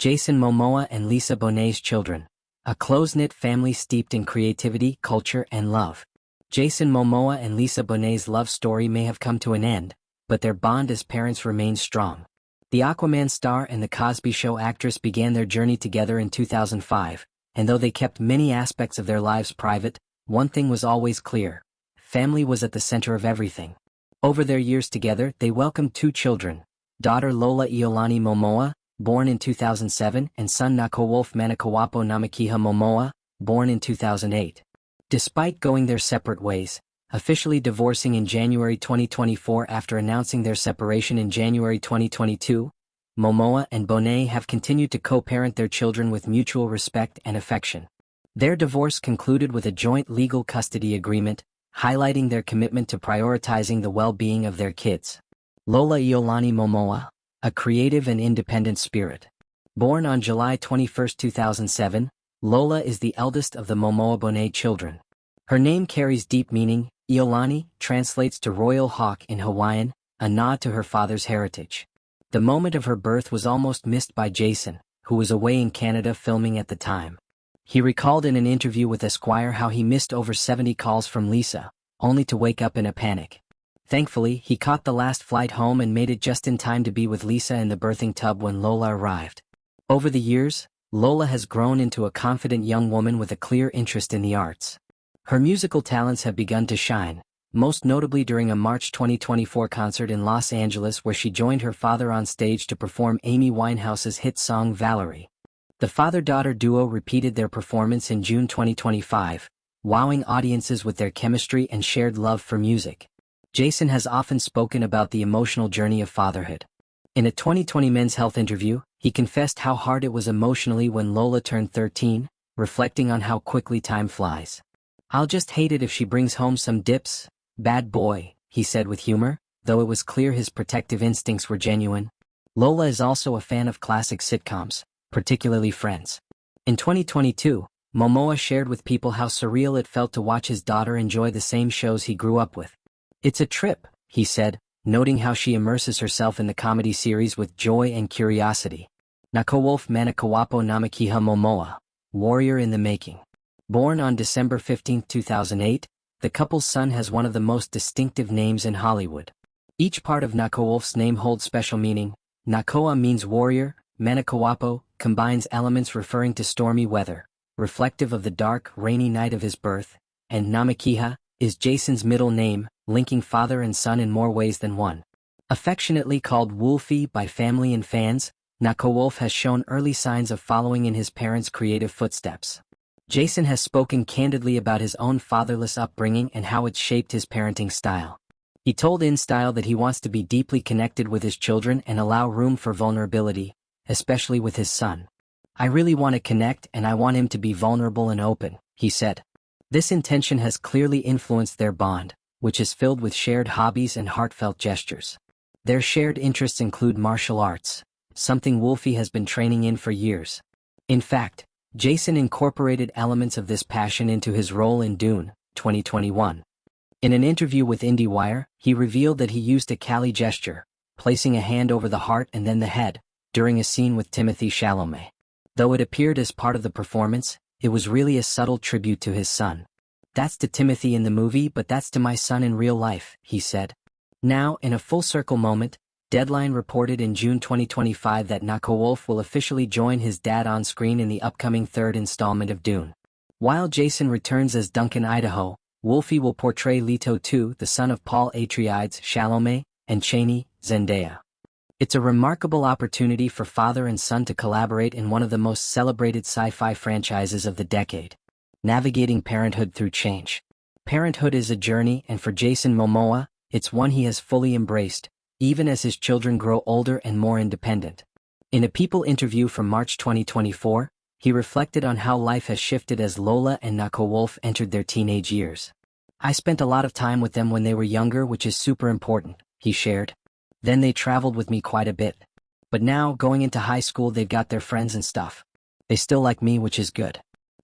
Jason Momoa and Lisa Bonet's children. A close-knit family steeped in creativity, culture, and love. Jason Momoa and Lisa Bonet's love story may have come to an end, but their bond as parents remains strong. The Aquaman star and The Cosby Show actress began their journey together in 2005, and though they kept many aspects of their lives private, one thing was always clear: family was at the center of everything. Over their years together, they welcomed two children: daughter Lola Iolani Momoa, born in 2007, and son Nakoa-Wolf Manakauapo Namakaeha Momoa, born in 2008. Despite going their separate ways, officially divorcing in January 2024 after announcing their separation in January 2022, Momoa and Bonet have continued to co-parent their children with mutual respect and affection. Their divorce concluded with a joint legal custody agreement, highlighting their commitment to prioritizing the well-being of their kids. Lola Iolani Momoa, a creative and independent spirit. Born on July 21, 2007, Lola is the eldest of the Momoa-Bonet children. Her name carries deep meaning. Iolani translates to royal hawk in Hawaiian, a nod to her father's heritage. The moment of her birth was almost missed by Jason, who was away in Canada filming at the time. He recalled in an interview with Esquire how he missed over 70 calls from Lisa, only to wake up in a panic. Thankfully, he caught the last flight home and made it just in time to be with Lisa in the birthing tub when Lola arrived. Over the years, Lola has grown into a confident young woman with a clear interest in the arts. Her musical talents have begun to shine, most notably during a March 2024 concert in Los Angeles where she joined her father on stage to perform Amy Winehouse's hit song Valerie. The father-daughter duo repeated their performance in June 2025, wowing audiences with their chemistry and shared love for music. Jason has often spoken about the emotional journey of fatherhood. In a 2020 Men's Health interview, he confessed how hard it was emotionally when Lola turned 13, reflecting on how quickly time flies. "I'll just hate it if she brings home some dips, bad boy," he said with humor, though it was clear his protective instincts were genuine. Lola is also a fan of classic sitcoms, particularly Friends. In 2022, Momoa shared with People how surreal it felt to watch his daughter enjoy the same shows he grew up with. "It's a trip," he said, noting how she immerses herself in the comedy series with joy and curiosity. Nakowolf Manakauapo Namakaeha Momoa, warrior in the making. Born on December 15, 2008, the couple's son has one of the most distinctive names in Hollywood. Each part of Nakowolf's name holds special meaning. Nakoa means warrior, Manakauapo combines elements referring to stormy weather, reflective of the dark, rainy night of his birth, and Namakaeha is Jason's middle name, linking father and son in more ways than one. Affectionately called Wolfie by family and fans, Nakowolf has shown early signs of following in his parents' creative footsteps. Jason has spoken candidly about his own fatherless upbringing and how it shaped his parenting style. He told InStyle that he wants to be deeply connected with his children and allow room for vulnerability, especially with his son. "I really want to connect and I want him to be vulnerable and open," he said. This intention has clearly influenced their bond, which is filled with shared hobbies and heartfelt gestures. Their shared interests include martial arts, something Wolfie has been training in for years. In fact, Jason incorporated elements of this passion into his role in Dune, 2021. In an interview with IndieWire, he revealed that he used a Kali gesture, placing a hand over the heart and then the head, during a scene with Timothée Chalamet. Though it appeared as part of the performance, it was really a subtle tribute to his son. "That's to Timothy in the movie, but that's to my son in real life," he said. Now, in a full-circle moment, Deadline reported in June 2025 that Nakowolf will officially join his dad on screen in the upcoming third installment of Dune. While Jason returns as Duncan Idaho, Wolfie will portray Leto II, the son of Paul Atreides Chalamet, and Chani, Zendaya. It's a remarkable opportunity for father and son to collaborate in one of the most celebrated sci-fi franchises of the decade. Navigating parenthood through change. Parenthood is a journey, and for Jason Momoa, it's one he has fully embraced, even as his children grow older and more independent. In a People interview from March 2024, he reflected on how life has shifted as Lola and Nakoa-Wolf entered their teenage years. "I spent a lot of time with them when they were younger, which is super important," he shared. "Then they traveled with me quite a bit. But now, going into high school, they've got their friends and stuff. They still like me, which is good.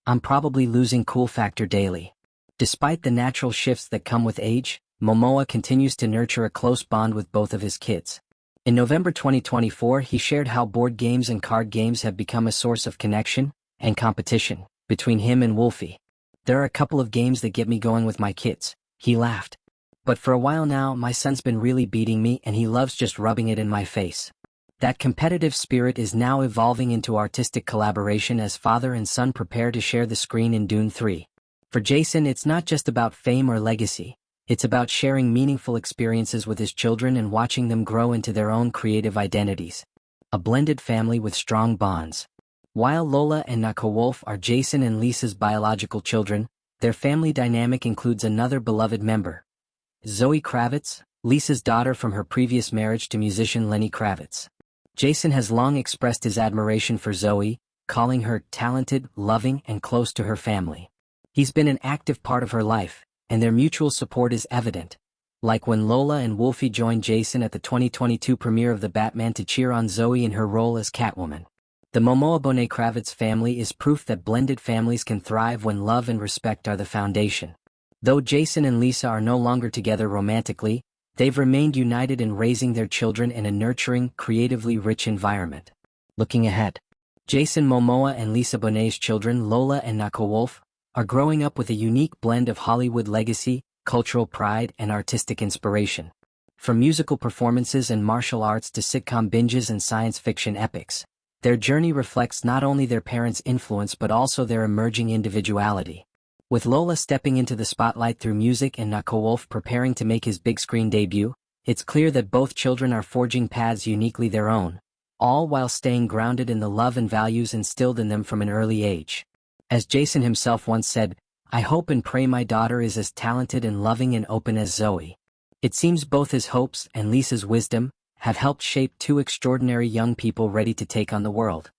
I'm probably losing cool factor daily." Despite the natural shifts that come with age, Momoa continues to nurture a close bond with both of his kids. In November 2024, he shared how board games and card games have become a source of connection and competition between him and Wolfie. "There are a couple of games that get me going with my kids," he laughed. "But for a while now, my son's been really beating me and he loves just rubbing it in my face." That competitive spirit is now evolving into artistic collaboration as father and son prepare to share the screen in Dune 3. For Jason, it's not just about fame or legacy. It's about sharing meaningful experiences with his children and watching them grow into their own creative identities. A blended family with strong bonds. While Lola and Nakowolf are Jason and Lisa's biological children, their family dynamic includes another beloved member, Zoe Kravitz, Lisa's daughter from her previous marriage to musician Lenny Kravitz. Jason has long expressed his admiration for Zoe, calling her talented, loving, and close to her family. He's been an active part of her life, and their mutual support is evident. Like when Lola and Wolfie joined Jason at the 2022 premiere of The Batman to cheer on Zoe in her role as Catwoman. The Momoa Bonet Kravitz family is proof that blended families can thrive when love and respect are the foundation. Though Jason and Lisa are no longer together romantically, they've remained united in raising their children in a nurturing, creatively rich environment. Looking ahead, Jason Momoa and Lisa Bonet's children Lola and Nakowolf are growing up with a unique blend of Hollywood legacy, cultural pride, and artistic inspiration. From musical performances and martial arts to sitcom binges and science fiction epics, their journey reflects not only their parents' influence but also their emerging individuality. With Lola stepping into the spotlight through music and Nakowolf preparing to make his big screen debut, it's clear that both children are forging paths uniquely their own, all while staying grounded in the love and values instilled in them from an early age. As Jason himself once said, "I hope and pray my daughter is as talented and loving and open as Zoe." It seems both his hopes and Lisa's wisdom have helped shape two extraordinary young people ready to take on the world.